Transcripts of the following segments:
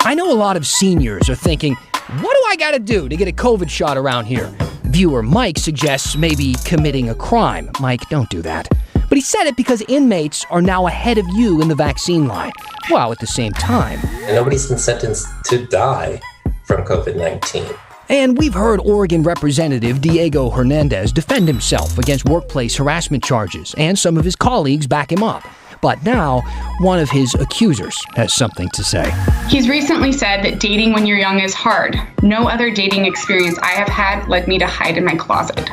I know a lot of seniors are thinking, what do I gotta do to get a COVID shot around here? Viewer Mike suggests maybe committing a crime. Mike, don't do that. But he said it because inmates are now ahead of you in the vaccine line, while at the same time. And nobody's been sentenced to die from COVID-19. And we've heard Oregon Representative Diego Hernandez defend himself against workplace harassment charges, and some of his colleagues back him up. But now, one of his accusers has something to say. He's recently said that dating when you're young is hard. No other dating experience I have had led me to hide in my closet.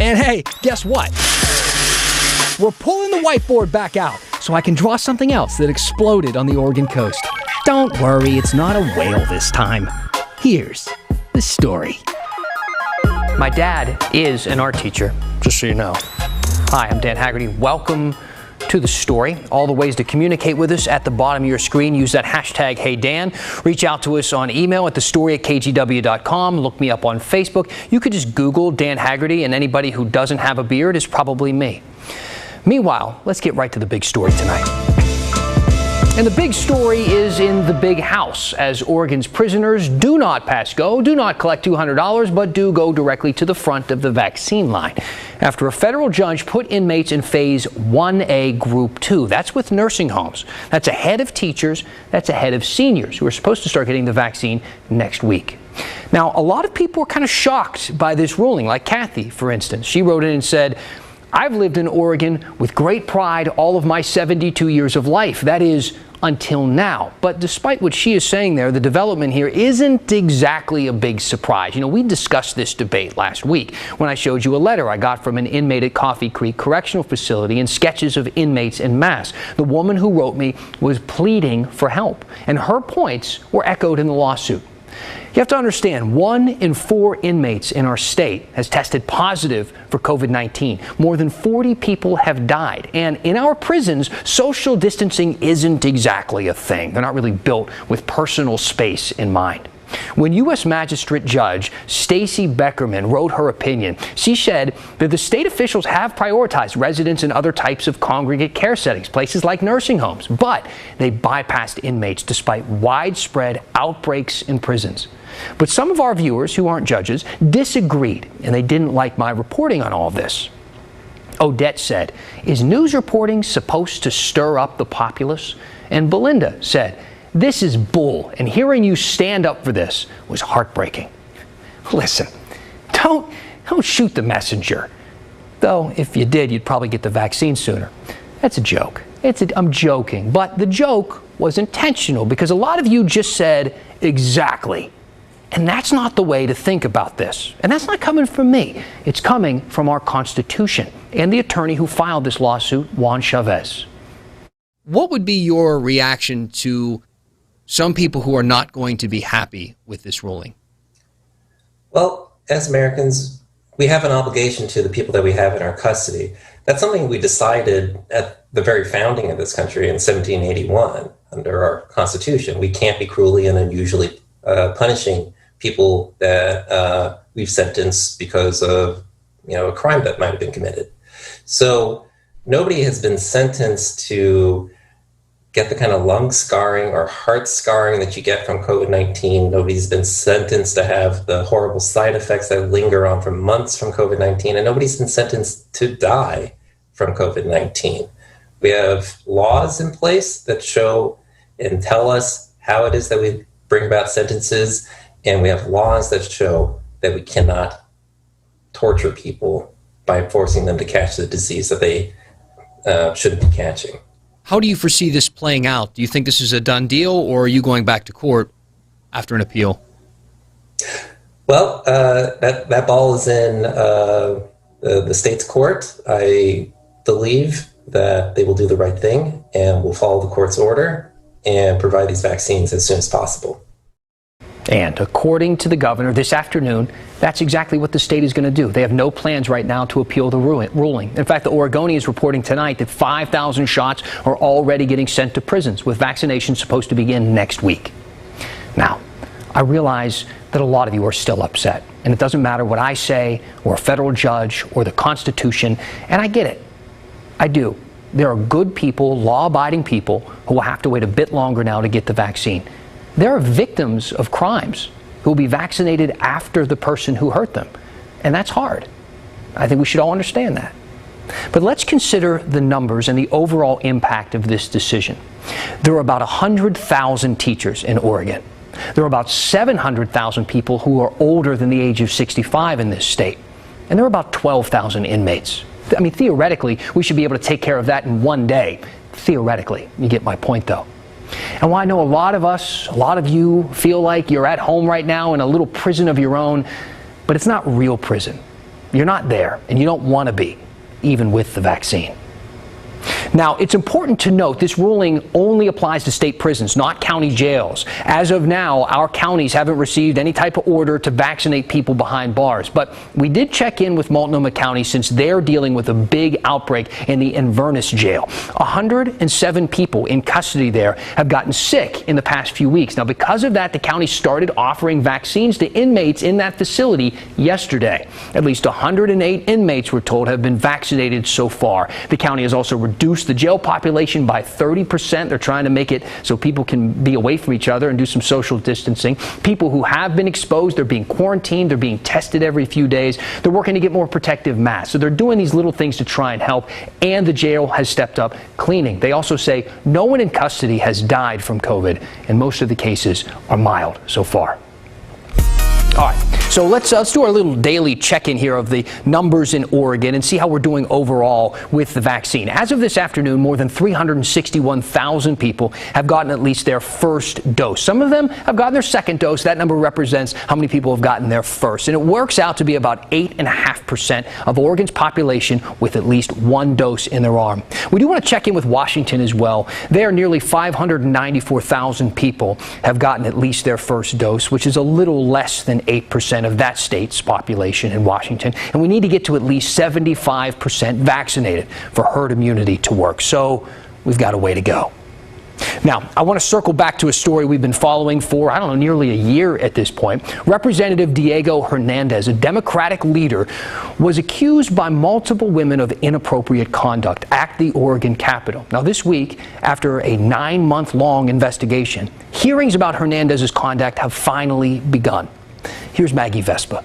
And hey, guess what? We're pulling the whiteboard back out so I can draw something else that exploded on the Oregon coast. Don't worry, it's not a whale this time. Here's the story. My dad is an art teacher, just so you know. Hi, I'm Dan Haggerty. Welcome to the story. All the ways to communicate with us at the bottom of your screen. Use that hashtag HeyDan. Reach out to us on email at thestory@kgw.com. Look me up on Facebook. You could just Google Dan Haggerty, and anybody who doesn't have a beard is probably me. Meanwhile, let's get right to the big story tonight. And the big story is in the big house, as Oregon's prisoners do not pass go, do not collect $200, but do go directly to the front of the vaccine line. After a federal judge put inmates in Phase 1A Group 2. That's with nursing homes. That's ahead of teachers. That's ahead of seniors who are supposed to start getting the vaccine next week. Now, a lot of people were kind of shocked by this ruling, like Kathy, for instance. She wrote in and said, I've lived in Oregon with great pride all of my 72 years of life. That is, until now. But despite what she is saying there, the development here isn't exactly a big surprise. You know, we discussed this debate last week when I showed you a letter I got from an inmate at Coffee Creek Correctional Facility and sketches of inmates en masse. The woman who wrote me was pleading for help, and her points were echoed in the lawsuit. You have to understand, 1 in 4 inmates in our state has tested positive for COVID-19. More than 40 people have died. And in our prisons, social distancing isn't exactly a thing. They're not really built with personal space in mind. When U.S. Magistrate Judge Stacey Beckerman wrote her opinion, she said that the state officials have prioritized residents in other types of congregate care settings, places like nursing homes, but they bypassed inmates despite widespread outbreaks in prisons. But some of our viewers, who aren't judges, disagreed, and they didn't like my reporting on all of this. Odette said, is news reporting supposed to stir up the populace? And Belinda said, this is bull, and hearing you stand up for this was heartbreaking. Listen, don't shoot the messenger. Though, if you did, you'd probably get the vaccine sooner. That's a joke. I'm joking, but the joke was intentional because a lot of you just said, exactly. And that's not the way to think about this. And that's not coming from me. It's coming from our Constitution and the attorney who filed this lawsuit, Juan Chavez. What would be your reaction to some people who are not going to be happy with this ruling? Well, as Americans, we have an obligation to the people that we have in our custody. That's something we decided at the very founding of this country in 1781 under our Constitution. We can't be cruelly and unusually punishing people that we've sentenced because of, a crime that might have been committed. So nobody has been sentenced to get the kind of lung scarring or heart scarring that you get from COVID-19. Nobody's been sentenced to have the horrible side effects that linger on for months from COVID-19, and nobody's been sentenced to die from COVID-19. We have laws in place that show and tell us how it is that we bring about sentences, and we have laws that show that we cannot torture people by forcing them to catch the disease that they shouldn't be catching. How do you foresee this playing out? Do you think this is a done deal, or are you going back to court after an appeal? Well, that ball is in the state's court. I believe that they will do the right thing and will follow the court's order and provide these vaccines as soon as possible. And according to the governor this afternoon, that's exactly what the state is going to do. They have no plans right now to appeal the ruling. In fact, the Oregonian is reporting tonight that 5,000 shots are already getting sent to prisons, with vaccination supposed to begin next week. Now, I realize that a lot of you are still upset, and it doesn't matter what I say or a federal judge or the Constitution, and I get it. I do. There are good people, law-abiding people, who will have to wait a bit longer now to get the vaccine. There are victims of crimes who will be vaccinated after the person who hurt them. And that's hard. I think we should all understand that. But let's consider the numbers and the overall impact of this decision. There are about 100,000 teachers in Oregon. There are about 700,000 people who are older than the age of 65 in this state. And there are about 12,000 inmates. I mean, theoretically, we should be able to take care of that in one day. Theoretically. You get my point, though. And while I know a lot of us, a lot of you feel like you're at home right now in a little prison of your own, but it's not real prison. You're not there, and you don't want to be, even with the vaccine. Now, it's important to note this ruling only applies to state prisons, not county jails. As of now, our counties haven't received any type of order to vaccinate people behind bars. But we did check in with Multnomah County since they're dealing with a big outbreak in the Inverness jail. 107 people in custody there have gotten sick in the past few weeks. Now, because of that, the county started offering vaccines to inmates in that facility yesterday. At least 108 inmates, we're told, have been vaccinated so far. The county has also reduced the jail population by 30%. They're trying to make it so people can be away from each other and do some social distancing. People who have been exposed, they're being quarantined, they're being tested every few days. They're working to get more protective masks. So they're doing these little things to try and help, and the jail has stepped up cleaning. They also say no one in custody has died from COVID, and most of the cases are mild so far. All right, so let's do our little daily check-in here of the numbers in Oregon and see how we're doing overall with the vaccine. As of this afternoon, more than 361,000 people have gotten at least their first dose. Some of them have gotten their second dose. That number represents how many people have gotten their first. And it works out to be about 8.5% of Oregon's population with at least one dose in their arm. We do want to check in with Washington as well. There, nearly 594,000 people have gotten at least their first dose, which is a little less than 8% of that state's population in Washington, and we need to get to at least 75% vaccinated for herd immunity to work. So we've got a way to go. Now, I want to circle back to a story we've been following for, I don't know, nearly a year at this point. Representative Diego Hernandez, a Democratic leader, was accused by multiple women of inappropriate conduct at the Oregon Capitol. Now, this week, after a 9-month-long investigation, hearings about Hernandez's conduct have finally begun. Here's Maggie Vespa.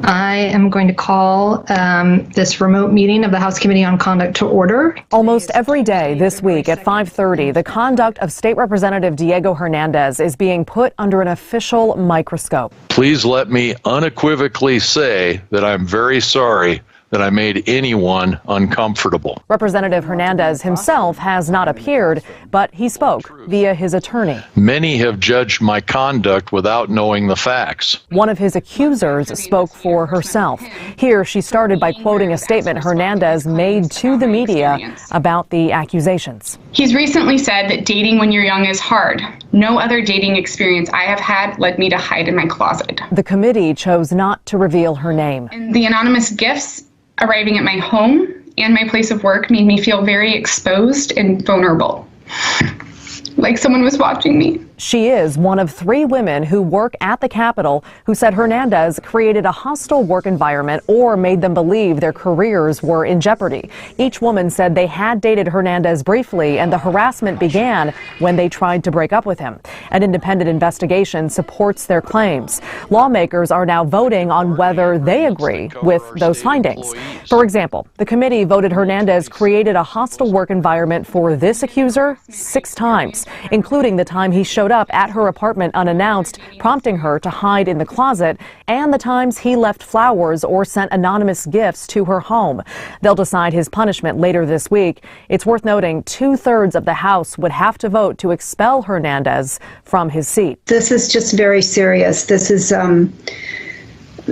I am going to call this remote meeting of the House Committee on Conduct to order. Almost every day this week at 5:30, the conduct of State Representative Diego Hernandez is being put under an official microscope. Please let me unequivocally say that I'm very sorry that I made anyone uncomfortable. Representative Hernandez himself has not appeared, but he spoke via his attorney. Many have judged my conduct without knowing the facts. One of his accusers spoke for herself. Here, she started by quoting a statement Hernandez made to the media about the accusations. He's recently said that dating when you're young is hard. No other dating experience I have had led me to hide in my closet. The committee chose not to reveal her name. And the anonymous gifts arriving at my home and my place of work made me feel very exposed and vulnerable, like someone was watching me. She is one of 3 women who work at the Capitol who said Hernandez created a hostile work environment or made them believe their careers were in jeopardy. Each woman said they had dated Hernandez briefly, and the harassment began when they tried to break up with him. An independent investigation supports their claims. Lawmakers are now voting on whether they agree with those findings. For example, the committee voted Hernandez created a hostile work environment for this accuser 6 times, including the time he showed up at her apartment unannounced, prompting her to hide in the closet, and the times he left flowers or sent anonymous gifts to her home. They'll decide his punishment later this week. It's worth noting 2/3 of the House would have to vote to expel Hernandez from his seat. This is just very serious. This is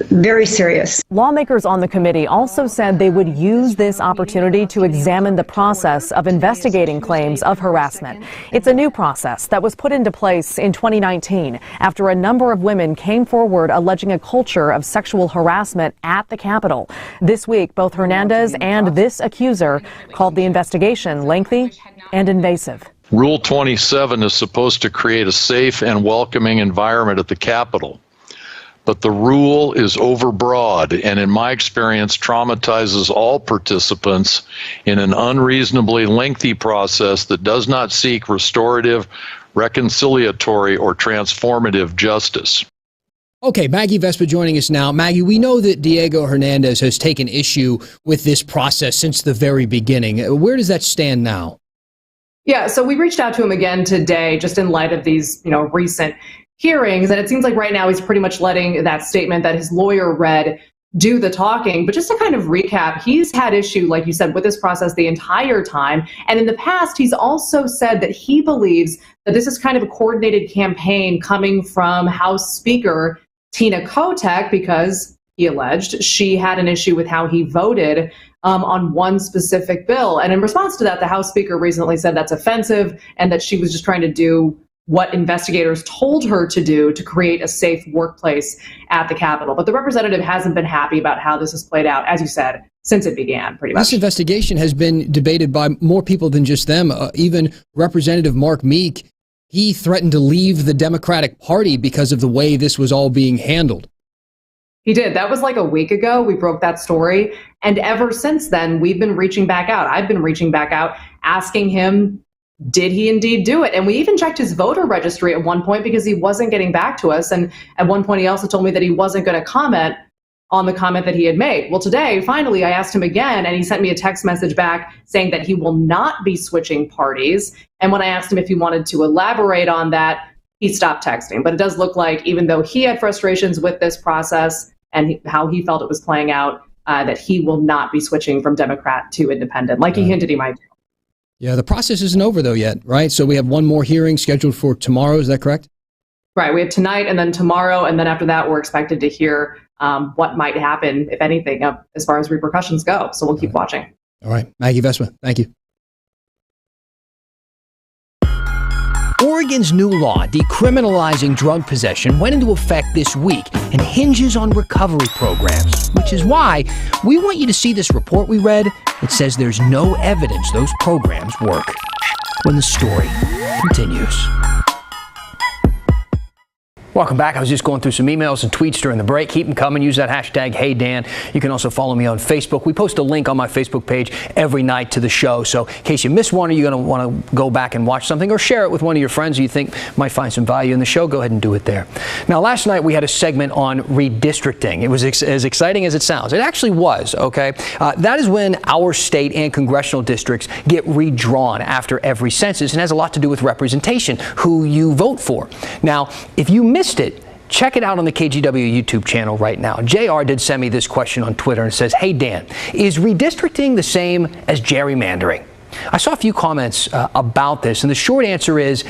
very serious. Lawmakers on the committee also said they would use this opportunity to examine the process of investigating claims of harassment. It's a new process that was put into place in 2019 after a number of women came forward alleging a culture of sexual harassment at the Capitol. This week, both Hernandez and this accuser called the investigation lengthy and invasive. Rule 27 is supposed to create a safe and welcoming environment at the Capitol. But the rule is overbroad and, in my experience, traumatizes all participants in an unreasonably lengthy process that does not seek restorative, reconciliatory, or transformative justice. Okay, Maggie Vespa joining us now. Maggie, we know that Diego Hernandez has taken issue with this process since the very beginning. Where does that stand now? Yeah, so we reached out to him again today, just in light of these, recent hearings, and it seems like right now he's pretty much letting that statement that his lawyer read do the talking. But just to kind of recap, he's had issue, like you said, with this process the entire time. And in the past, he's also said that he believes that this is kind of a coordinated campaign coming from House Speaker Tina Kotek, because he alleged she had an issue with how he voted on one specific bill. And in response to that, the House Speaker recently said that's offensive and that she was just trying to do what investigators told her to do to create a safe workplace at the Capitol. But the representative hasn't been happy about how this has played out, as you said, since it began, pretty much. This investigation has been debated by more people than just them. Even Representative Mark Meek, he threatened to leave the Democratic Party because of the way this was all being handled. He did. That was like a week ago. We broke that story. And ever since then, we've been reaching back out. I've been reaching back out, asking him, did he indeed do it? And we even checked his voter registry at one point because he wasn't getting back to us. And at one point, he also told me that he wasn't going to comment on the comment that he had made. Well, today, finally, I asked him again, and he sent me a text message back saying that he will not be switching parties. And when I asked him if he wanted to elaborate on that, he stopped texting. But it does look like, even though he had frustrations with this process and how he felt it was playing out, that he will not be switching from Democrat to independent, like he hinted he might do. Yeah, the process isn't over, though, yet, right? So we have one more hearing scheduled for tomorrow. Is that correct? Right. We have tonight and then tomorrow. And then after that, we're expected to hear what might happen, if anything, as far as repercussions go. So we'll keep watching. All right. Maggie Vespa, thank you. Oregon's new law decriminalizing drug possession went into effect this week and hinges on recovery programs, which is why we want you to see this report we read. It says there's no evidence those programs work. When the story continues. Welcome back. I was just going through some emails and tweets during the break. Keep them coming. Use that hashtag #HeyDan. You can also follow me on Facebook. We post a link on my Facebook page every night to the show. So in case you miss one or you're going to want to go back and watch something or share it with one of your friends who you think might find some value in the show, go ahead and do it there. Now, last night we had a segment on redistricting. It was as exciting as it sounds. It actually was, okay? That is when our state and congressional districts get redrawn after every census and has a lot to do with representation, who you vote for. Now, if you missed it, check it out on the KGW YouTube channel right now. JR did send me this question on Twitter and says, "Hey Dan, is redistricting the same as gerrymandering?" I saw a few comments about this, and the short answer is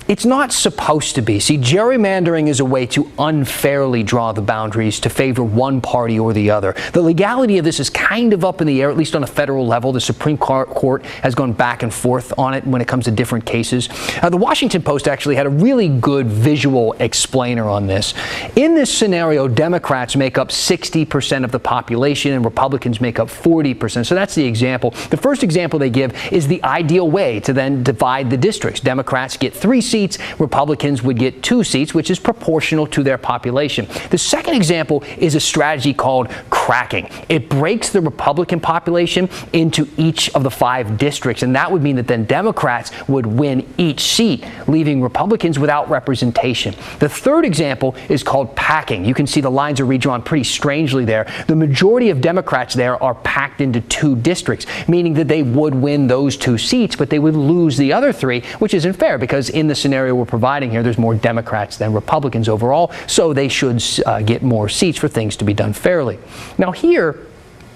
it's not supposed to be. See, gerrymandering is a way to unfairly draw the boundaries to favor one party or the other. The legality of this is kind of up in the air, at least on a federal level. The Supreme Court has gone back and forth on it when it comes to different cases. The Washington Post actually had a really good visual explainer on this. In this scenario, Democrats make up 60% of the population and Republicans make up 40%. So that's the example. The first example they give is the ideal way to then divide the districts. Democrats get 3 seats. Republicans would get 2 seats, which is proportional to their population. The second example is a strategy called cracking. It breaks the Republican population into each of the 5 districts, and that would mean that then Democrats would win each seat, leaving Republicans without representation. The third example is called packing. You can see the lines are redrawn pretty strangely there. The majority of Democrats there are packed into 2 districts, meaning that they would win those 2 seats, but they would lose the other 3, which isn't fair because in the scenario we're providing here, there's more Democrats than Republicans overall, so they should get more seats for things to be done fairly. Now here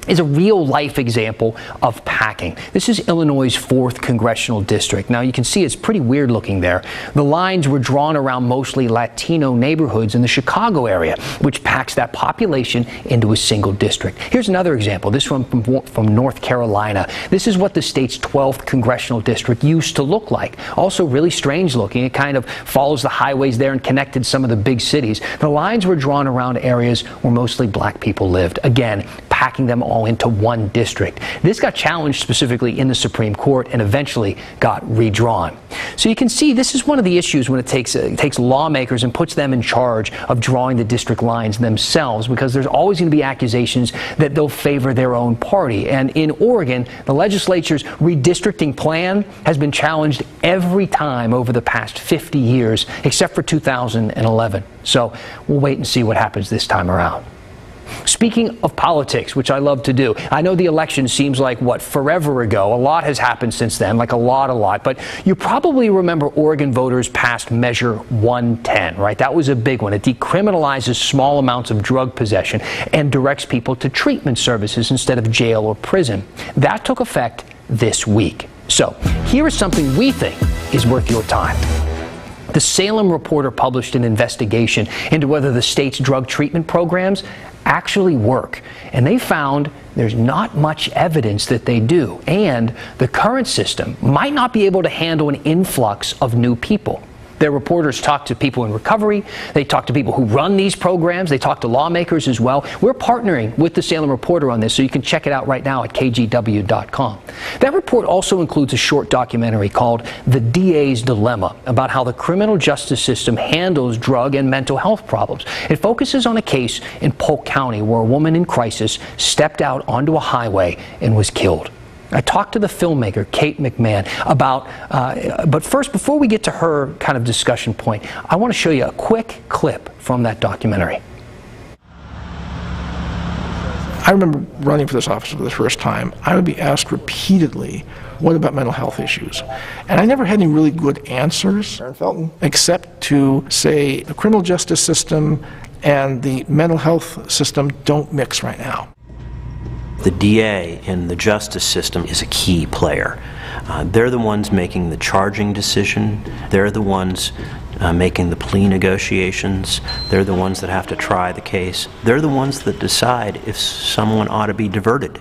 is a real-life example of packing. This is Illinois' 4th congressional district. Now, you can see it's pretty weird looking there. The lines were drawn around mostly Latino neighborhoods in the Chicago area, which packs that population into a single district. Here's another example. This one from North Carolina. This is what the state's 12th congressional district used to look like. Also really strange looking. It kind of follows the highways there and connected some of the big cities. The lines were drawn around areas where mostly black people lived. Again, packing them all into one district. This got challenged specifically in the Supreme Court and eventually got redrawn. So you can see this is one of the issues when it takes lawmakers and puts them in charge of drawing the district lines themselves, because there's always going to be accusations that they'll favor their own party. And in Oregon, the legislature's redistricting plan has been challenged every time over the past 50 years, except for 2011. So we'll wait and see what happens this time around. Speaking of politics, which I love to do, I know the election seems like, forever ago. A lot has happened since then, like a lot. But you probably remember Oregon voters passed Measure 110, right? That was a big one. It decriminalizes small amounts of drug possession and directs people to treatment services instead of jail or prison. That took effect this week. So here is something we think is worth your time. The Salem Reporter published an investigation into whether the state's drug treatment programs actually work. And they found there's not much evidence that they do. And the current system might not be able to handle an influx of new people. Their reporters talk to people in recovery. They talk to people who run these programs. They talk to lawmakers as well. We're partnering with the Salem Reporter on this, so you can check it out right now at kgw.com. That report also includes a short documentary called The DA's Dilemma, about how the criminal justice system handles drug and mental health problems. It focuses on a case in Polk County where a woman in crisis stepped out onto a highway and was killed. I talked to the filmmaker, Kate McMahon, about, but first, before we get to her kind of discussion point, I want to show you a quick clip from that documentary. I remember running for this office for the first time. I would be asked repeatedly, what about mental health issues? And I never had any really good answers, except to say the criminal justice system and the mental health system don't mix right now. The DA in the justice system is a key player. They're the ones making the charging decision. They're the ones making the plea negotiations. They're the ones that have to try the case. They're the ones that decide if someone ought to be diverted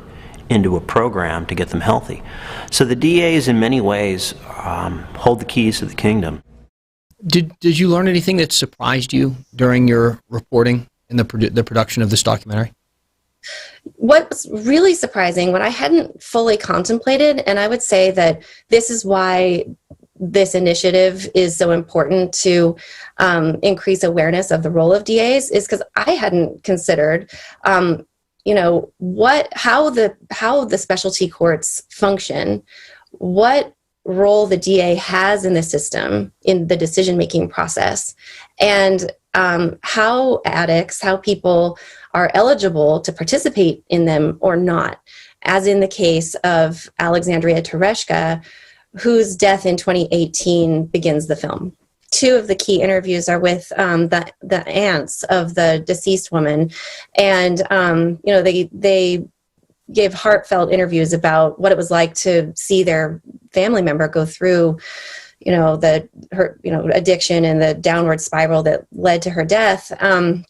into a program to get them healthy. So the DAs in many ways hold the keys to the kingdom. Did you learn anything that surprised you during your reporting in the production of this documentary? What's really surprising, what I hadn't fully contemplated, and I would say that this is why this initiative is so important to increase awareness of the role of DAs, is because I hadn't considered, how the specialty courts function, what role the DA has in the system, in the decision-making process, and how addicts, how people are eligible to participate in them or not, as in the case of Alexandria Tereshka, whose death in 2018 begins the film. Two of the key interviews are with the aunts of the deceased woman, and they gave heartfelt interviews about what it was like to see their family member go through her addiction and the downward spiral that led to her death. And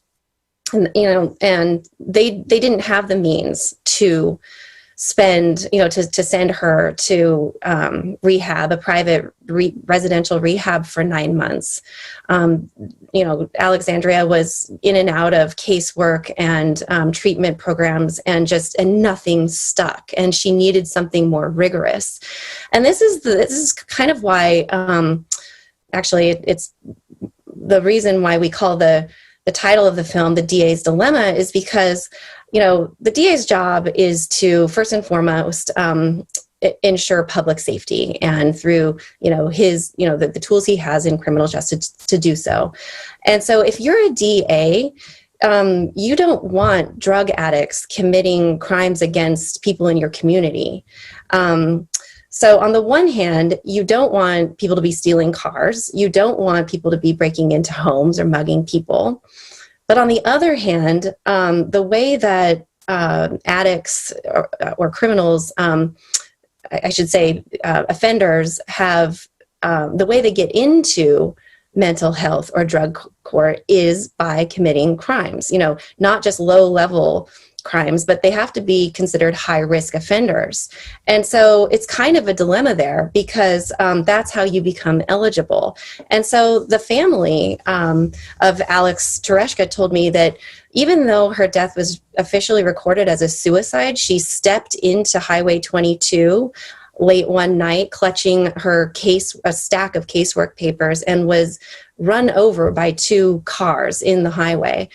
they didn't have the means to spend, to send her to rehab, a private residential rehab for 9 months. Alexandria was in and out of casework and treatment programs, and nothing stuck, and she needed something more rigorous. And this is kind of why, actually, it's the reason why we call the title of the film The DA's Dilemma, is because the DA's job is to, first and foremost, ensure public safety, and through, the tools he has in criminal justice to do so. And so if you're a DA, you don't want drug addicts committing crimes against people in your community. So on the one hand, you don't want people to be stealing cars. You don't want people to be breaking into homes or mugging people. But on the other hand, the way that addicts or criminals, I should say offenders, have the way they get into mental health or drug court is by committing crimes, not just low-level crimes, but they have to be considered high-risk offenders. And so it's kind of a dilemma there, because that's how you become eligible. And so the family of Alex Tereshka told me that even though her death was officially recorded as a suicide, she stepped into Highway 22 late one night, clutching a stack of casework papers, and was run over by 2 cars in the highway.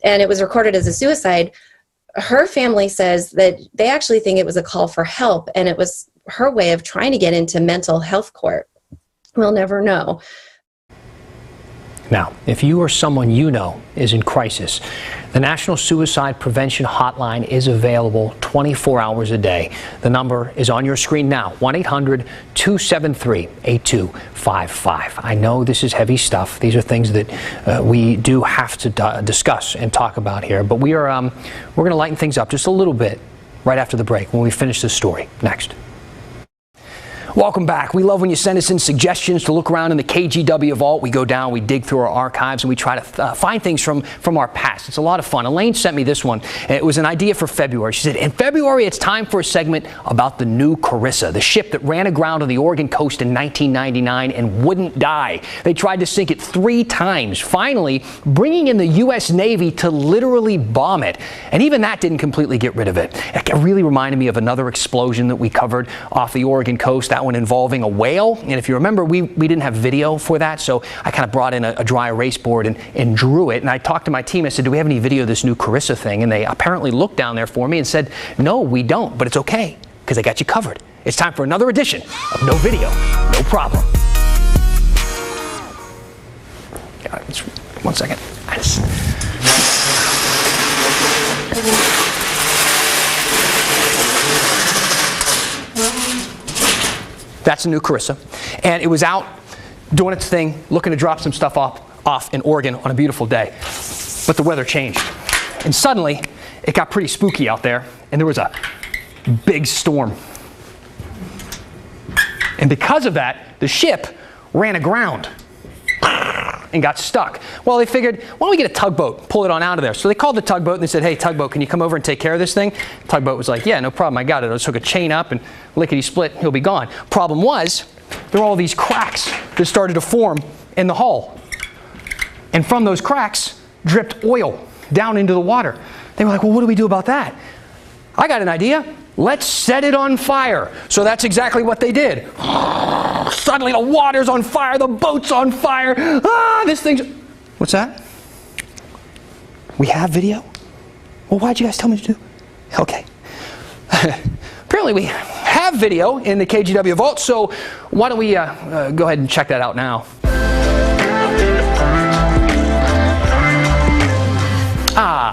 And it was recorded as a suicide. Her family says that they actually think it was a call for help, and it was her way of trying to get into mental health court. We'll never know. Now, if you or someone you know is in crisis, the National Suicide Prevention Hotline is available 24 hours a day. The number is on your screen now, 1-800-273-8255. I know this is heavy stuff. These are things that we do have to discuss and talk about here, but we're going to lighten things up just a little bit right after the break when we finish this story. Next. Welcome back. We love when you send us in suggestions to look around in the KGW vault. We go down, we dig through our archives, and we try to find things from our past. It's a lot of fun. Elaine sent me this one. It was an idea for February. She said, in February, it's time for a segment about the new Carissa, the ship that ran aground on the Oregon coast in 1999 and wouldn't die. They tried to sink it 3 times, finally bringing in the U.S. Navy to literally bomb it. And even that didn't completely get rid of it. It really reminded me of another explosion that we covered off the Oregon coast. That one involving a whale. And if you remember, we didn't have video for that, so I kind of brought in a dry erase board and drew it. And I talked to my team. I said, do we have any video of this new Carissa thing? And they apparently looked down there for me and said, no, we don't, but it's okay, because I got you covered. It's time for another edition of No Video, No Problem. One second. That's a new Carissa. And it was out doing its thing, looking to drop some stuff off in Oregon on a beautiful day. But the weather changed. And suddenly, it got pretty spooky out there, and there was a big storm. And because of that, the ship ran aground and got stuck. Well, they figured, why don't we get a tugboat, pull it on out of there? So they called the tugboat and they said, hey, tugboat, can you come over and take care of this thing? Tugboat was like, yeah, no problem, I got it. I just hook a chain up and lickety-split, he'll be gone. Problem was, there were all these cracks that started to form in the hull. And from those cracks, dripped oil down into the water. They were like, well, what do we do about that? I got an idea. Let's set it on fire. So that's exactly what they did. Suddenly the water's on fire, the boat's on fire. This thing's... What's that? We have video? Well, why'd you guys tell me to do? Okay. Apparently we have video in the KGW vault, so why don't we go ahead and check that out now.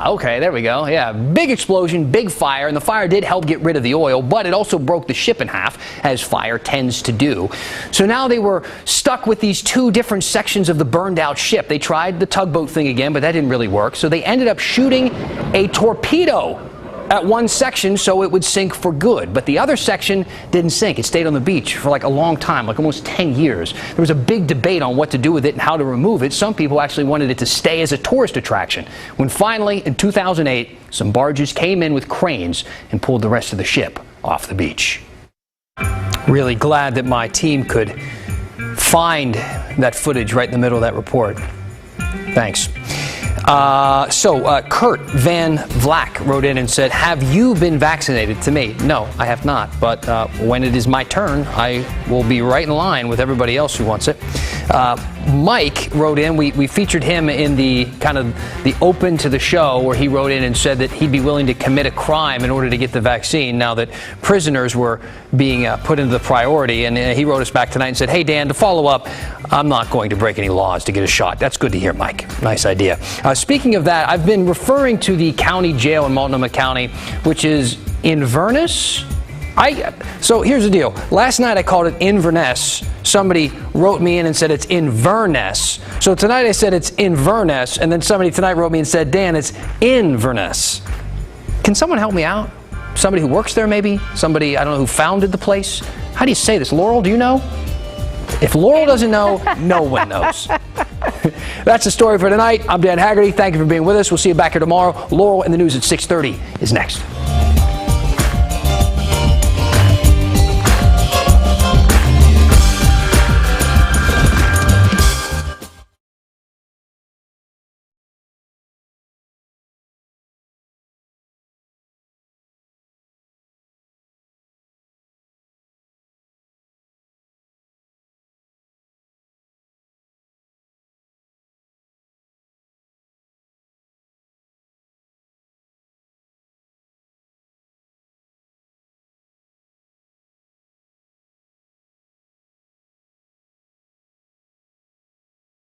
Okay, there we go. Yeah, big explosion, big fire, and the fire did help get rid of the oil, but it also broke the ship in half, as fire tends to do. So now they were stuck with these 2 different sections of the burned out ship. They tried the tugboat thing again, but that didn't really work. So they ended up shooting a torpedo at one section so it would sink for good. But the other section didn't sink. It stayed on the beach for like a long time, like almost 10 years. There was a big debate on what to do with it and how to remove it. Some people actually wanted it to stay as a tourist attraction. When finally, in 2008, some barges came in with cranes and pulled the rest of the ship off the beach. Really glad that my team could find that footage right in the middle of that report. Thanks. Kurt Van Vlack wrote in and said, have you been vaccinated? To me, no, I have not. But when it is my turn, I will be right in line with everybody else who wants it. Mike wrote in, we featured him in the kind of the open to the show where he wrote in and said that he'd be willing to commit a crime in order to get the vaccine now that prisoners were being put into the priority. And he wrote us back tonight and said, hey, Dan, to follow up, I'm not going to break any laws to get a shot. That's good to hear, Mike. Nice idea. Speaking of that, I've been referring to the county jail in Multnomah County, which is Inverness. So here's the deal. Last night I called it Inverness. Somebody wrote me in and said it's Inverness. So tonight I said it's Inverness, and then somebody tonight wrote me and said, Dan, it's Inverness. Can someone help me out? Somebody who works there maybe? Somebody, I don't know, who founded the place? How do you say this? Laurel, do you know? If Laurel doesn't know, no one knows. That's the story for tonight. I'm Dan Haggerty. Thank you for being with us. We'll see you back here tomorrow. Laurel in the news at 6:30 is next.